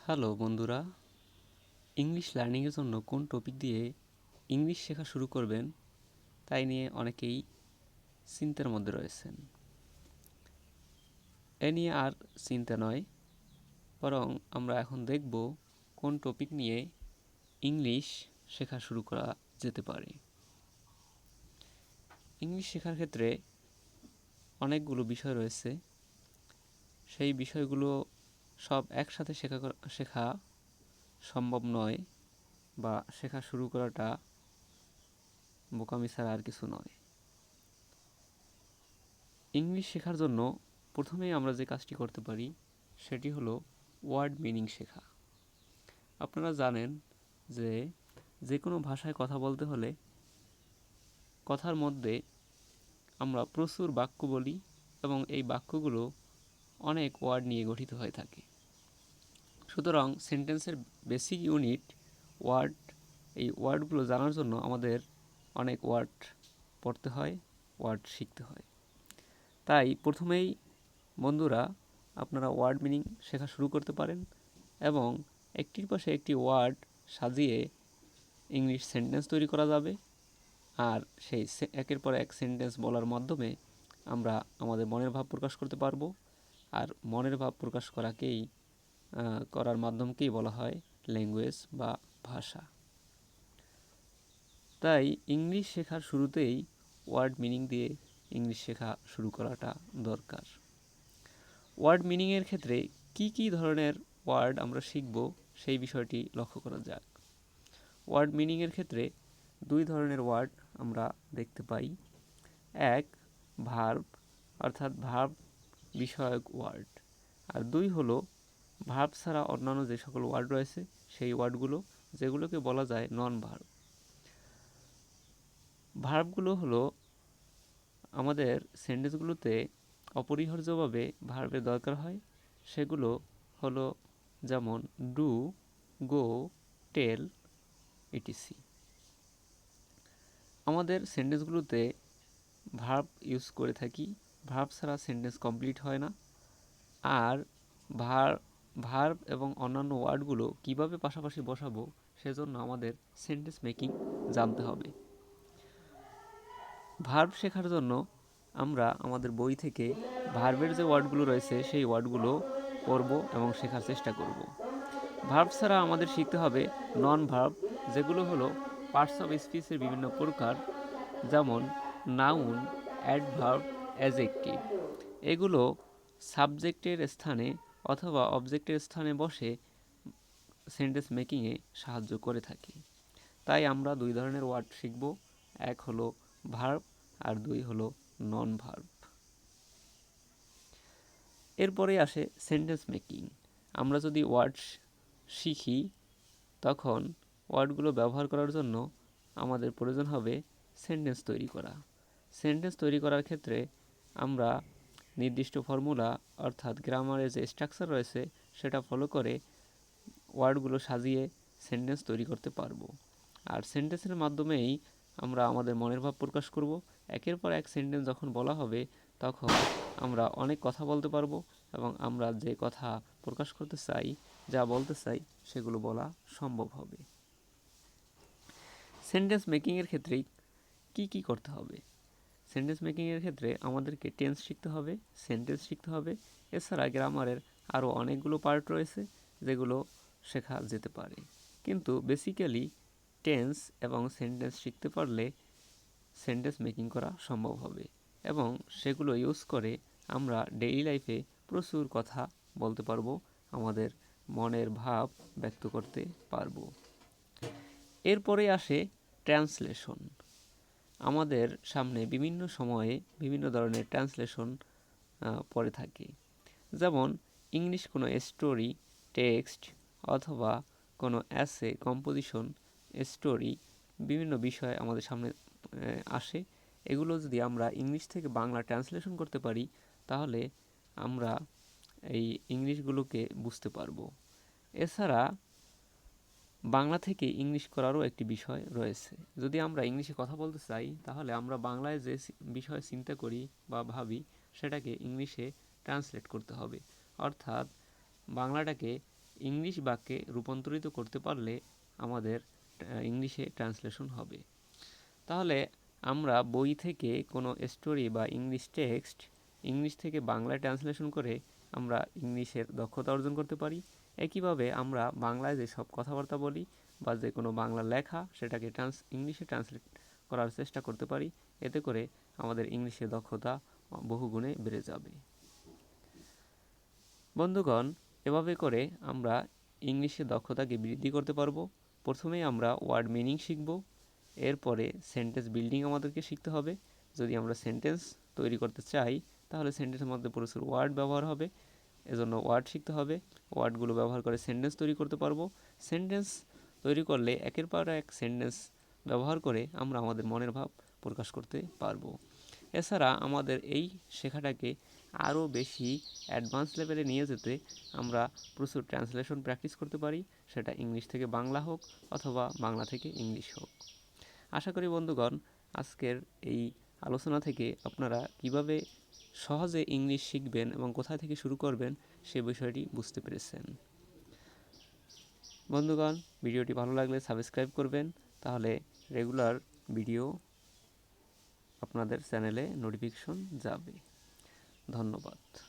Hello বন্ধুরা, English লার্নিংয়ের জন্য কোন টপিক দিয়ে ইংলিশ শেখা শুরু করবেন তাই নিয়ে অনেকেই চিন্তার মধ্যে রয়েছেন। এ নিয়ে আর চিন্তা নয়, বরং আমরা এখন দেখব কোন টপিক নিয়ে ইংলিশ শেখা শুরু করা যেতে পারে। ইংলিশ শেখার ক্ষেত্রে অনেকগুলো বিষয় রয়েছে। সেই বিষয়গুলো সব একসাথে শেখা সম্ভব নয়, বা শেখা শুরু করাটা বোকামি ছাড়া আর কিছু নয়। ইংলিশ শেখার জন্য প্রথমেই আমরা যে কাজটি করতে পারি সেটি হলো ওয়ার্ড মিনিং শেখা। আপনারা জানেন যে যে কোনো ভাষায় কথা বলতে হলে কথার মধ্যে আমরা প্রচুর বাক্য বলি এবং এই বাক্যগুলো অনেক ওয়ার্ড নিয়ে গঠিত হয়ে থাকে। সুতরাং সেন্টেন্সের বেসিক ইউনিট ওয়ার্ড। এই ওয়ার্ডগুলো জানার জন্য আমাদের অনেক ওয়ার্ড পড়তে হয়, ওয়ার্ড শিখতে হয়। তাই প্রথমেই বন্ধুরা আপনারা ওয়ার্ড মিনিং শেখা শুরু করতে পারেন এবং একটির পাশে একটি ওয়ার্ড সাজিয়ে ইংলিশ সেন্টেন্স তৈরি করা যাবে। আর সেই একের পর এক সেন্টেন্স বলার মাধ্যমে আমরা আমাদের মনের ভাব প্রকাশ করতে পারবো। আর মনের ভাব প্রকাশ করার মাধ্যমকেই বলা হয় ল্যাঙ্গুয়েজ বা ভাষা। তাই ইংলিশ শেখার শুরুতেই ওয়ার্ড মিনিং দিয়ে ইংলিশ শেখা শুরু করাটা দরকার। ওয়ার্ড মিনিংয়ের ক্ষেত্রে কি কি ধরনের ওয়ার্ড আমরা শিখব সেই বিষয়টি লক্ষ্য করা যাক। ওয়ার্ড মিনিংয়ের ক্ষেত্রে দুই ধরনের ওয়ার্ড আমরা দেখতে পাই। এক, ভার্ব, অর্থাৎ ভার্ব বিষয়ক ওয়ার্ড। আর দুই হলো ভার্ব ছাড়া অন্যান্য যে সকল ওয়ার্ড রয়েছে সেই ওয়ার্ডগুলো, যেগুলোকে বলা যায় নন ভার্ব। ভার্বগুলো হলো আমাদের সেন্টেন্সগুলোতে অপরিহার্যভাবে ভার্বের দরকার হয়। সেগুলো হলো যেমন ডু, গো, টেল, ইটিসি। আমাদের সেন্টেন্সগুলোতে ভার্ব ইউজ করে থাকি। ভার্ব ছাড়া সেন্টেন্স কমপ্লিট হয় না। আর ভার্ব এবং অন্যান্য ওয়ার্ডগুলো কিভাবে পাশাপাশি বসাবো সেজন্য আমাদের সেন্টেন্স মেকিং জানতে হবে। ভার্ব শেখার জন্য আমরা আমাদের বই থেকে ভার্বের যে ওয়ার্ডগুলো রয়েছে সেই ওয়ার্ডগুলো পড়ব এবং শেখার চেষ্টা করব। ভার্ব ছাড়া আমাদের শিখতে হবে নন ভার্ব, যেগুলো হলো পার্টস অফ স্পিচের বিভিন্ন প্রকার, যেমন নাউন, অ্যাডভার্ব, অ্যাডজেক্টিভ। এগুলো সাবজেক্টের স্থানে অথবা অবজেক্টের স্থানে বসে সেন্টেন্স মেকিংয়ে সাহায্য করে থাকে। তাই আমরা দুই ধরনের ওয়ার্ড শিখব, এক হলো ভার্ব আর দুই হলো নন ভার্ব। এরপরে আসে সেন্টেন্স মেকিং। আমরা যদি ওয়ার্ড শিখি তখন ওয়ার্ডগুলো ব্যবহার করার জন্য আমাদের প্রয়োজন হবে সেন্টেন্স তৈরি করা। সেন্টেন্স তৈরি করার ক্ষেত্রে আমরা নির্দিষ্ট ফর্মুলা অর্থাৎ গ্রামারের যে স্ট্রাকচার রয়েছে সেটা ফলো করে ওয়ার্ডগুলো সাজিয়ে সেন্টেন্স তৈরি করতে পারবো। আর সেন্টেন্সের মাধ্যমেই আমরা আমাদের মনের ভাব প্রকাশ করব। একের পর এক সেন্টেন্স যখন বলা হবে তখন আমরা অনেক কথা বলতে পারবো এবং আমরা যে কথা প্রকাশ করতে চাই, যা বলতে চাই সেগুলো বলা সম্ভব হবে। সেন্টেন্স মেকিংয়ের ক্ষেত্রে কি কি করতে হবে? সেন্টেন্স মেকিংয়ের ক্ষেত্রে আমাদেরকে টেন্স শিখতে হবে, সেন্টেন্স শিখতে হবে। এছাড়া গ্রামারের আরও অনেকগুলো পার্ট রয়েছে যেগুলো শেখা যেতে পারে। কিন্তু বেসিক্যালি টেন্স এবং সেন্টেন্স শিখতে পারলে সেন্টেন্স মেকিং করা সম্ভব হবে এবং সেগুলো ইউজ করে আমরা ডেইলি লাইফে প্রচুর কথা বলতে পারবো, আমাদের মনের ভাব ব্যক্ত করতে পারবো। এরপরে আসে ট্রান্সলেশন। আমাদের সামনে বিভিন্ন সময়ে বিভিন্ন ধরনের ট্রান্সলেশন পড়ে থাকে। যেমন ইংলিশ কোনো স্টোরি, টেক্সট অথবা কোনো অ্যাসে, কম্পোজিশন, স্টোরি, বিভিন্ন বিষয় আমাদের সামনে আসে। এগুলো যদি আমরা ইংলিশ থেকে বাংলা ট্রান্সলেশন করতে পারি তাহলে আমরা এই ইংলিশগুলোকে বুঝতে পারবো। এছাড়া বাংলা থেকে ইংলিশ করারও একটি বিষয় রয়েছে। যদি আমরা ইংলিশে কথা বলতে চাই তাহলে আমরা বাংলায় যে বিষয় চিন্তা করি বা ভাবি সেটাকে ইংলিশে ট্রান্সলেট করতে হবে। অর্থাৎ বাংলাটাকে ইংলিশ বাক্যে রূপান্তরিত করতে পারলে আমাদের ইংলিশে ট্রান্সলেশন হবে। তাহলে আমরা বই থেকে কোনো স্টোরি বা ইংলিশ টেক্সট ইংলিশ থেকে বাংলায় ট্রান্সলেশন করে আমরা ইংলিশের দক্ষতা অর্জন করতে পারি। একইভাবে আমরা বাংলায় যেসব কথাবার্তা বলি বা যে কোনো বাংলা লেখা সেটাকে ইংলিশে ট্রান্সলেট করার চেষ্টা করতে পারি। এতে করে আমাদের ইংলিশের দক্ষতা বহুগুণে বেড়ে যাবে। বন্ধুগণ, এভাবে করে আমরা ইংলিশের দক্ষতাকে বৃদ্ধি করতে পারবো। প্রথমেই আমরা ওয়ার্ড মিনিং শিখব, এরপরে সেন্টেন্স বিল্ডিং আমাদেরকে শিখতে হবে। যদি আমরা সেন্টেন্স তৈরি করতে চাই তাহলে সেন্টেন্সের মধ্যে প্রচুর ওয়ার্ড ব্যবহার হবে, এজন্য ওয়ার্ড শিখতে হবে। ওয়ার্ডগুলো ব্যবহার করে সেন্টেন্স তৈরি করতে পারবো। সেন্টেন্স তৈরি করলে একের পর এক সেন্টেন্স ব্যবহার করে আমরা আমাদের মনের ভাব প্রকাশ করতে পারবো। এছাড়া আমাদের এই শেখাটাকে আরও বেশি অ্যাডভান্স লেভেলে নিয়ে যেতে আমরা প্রচুর ট্রান্সলেশন প্র্যাকটিস করতে পারি, সেটা ইংলিশ থেকে বাংলা হোক অথবা বাংলা থেকে ইংলিশ হোক। আশা করি বন্ধুগণ, আজকের এই আলোচনা থেকে আপনারা কিভাবে সহজে ইংলিশ শিখবেন এবং কোথা থেকে শুরু করবেন সে বিষয়টি বুঝতে পেরেছেন। বন্ধুগণ, ভিডিওটি ভালো লাগলে সাবস্ক্রাইব করবেন, তাহলে রেগুলার ভিডিও আপনাদের চ্যানেলে নোটিফিকেশন যাবে। ধন্যবাদ।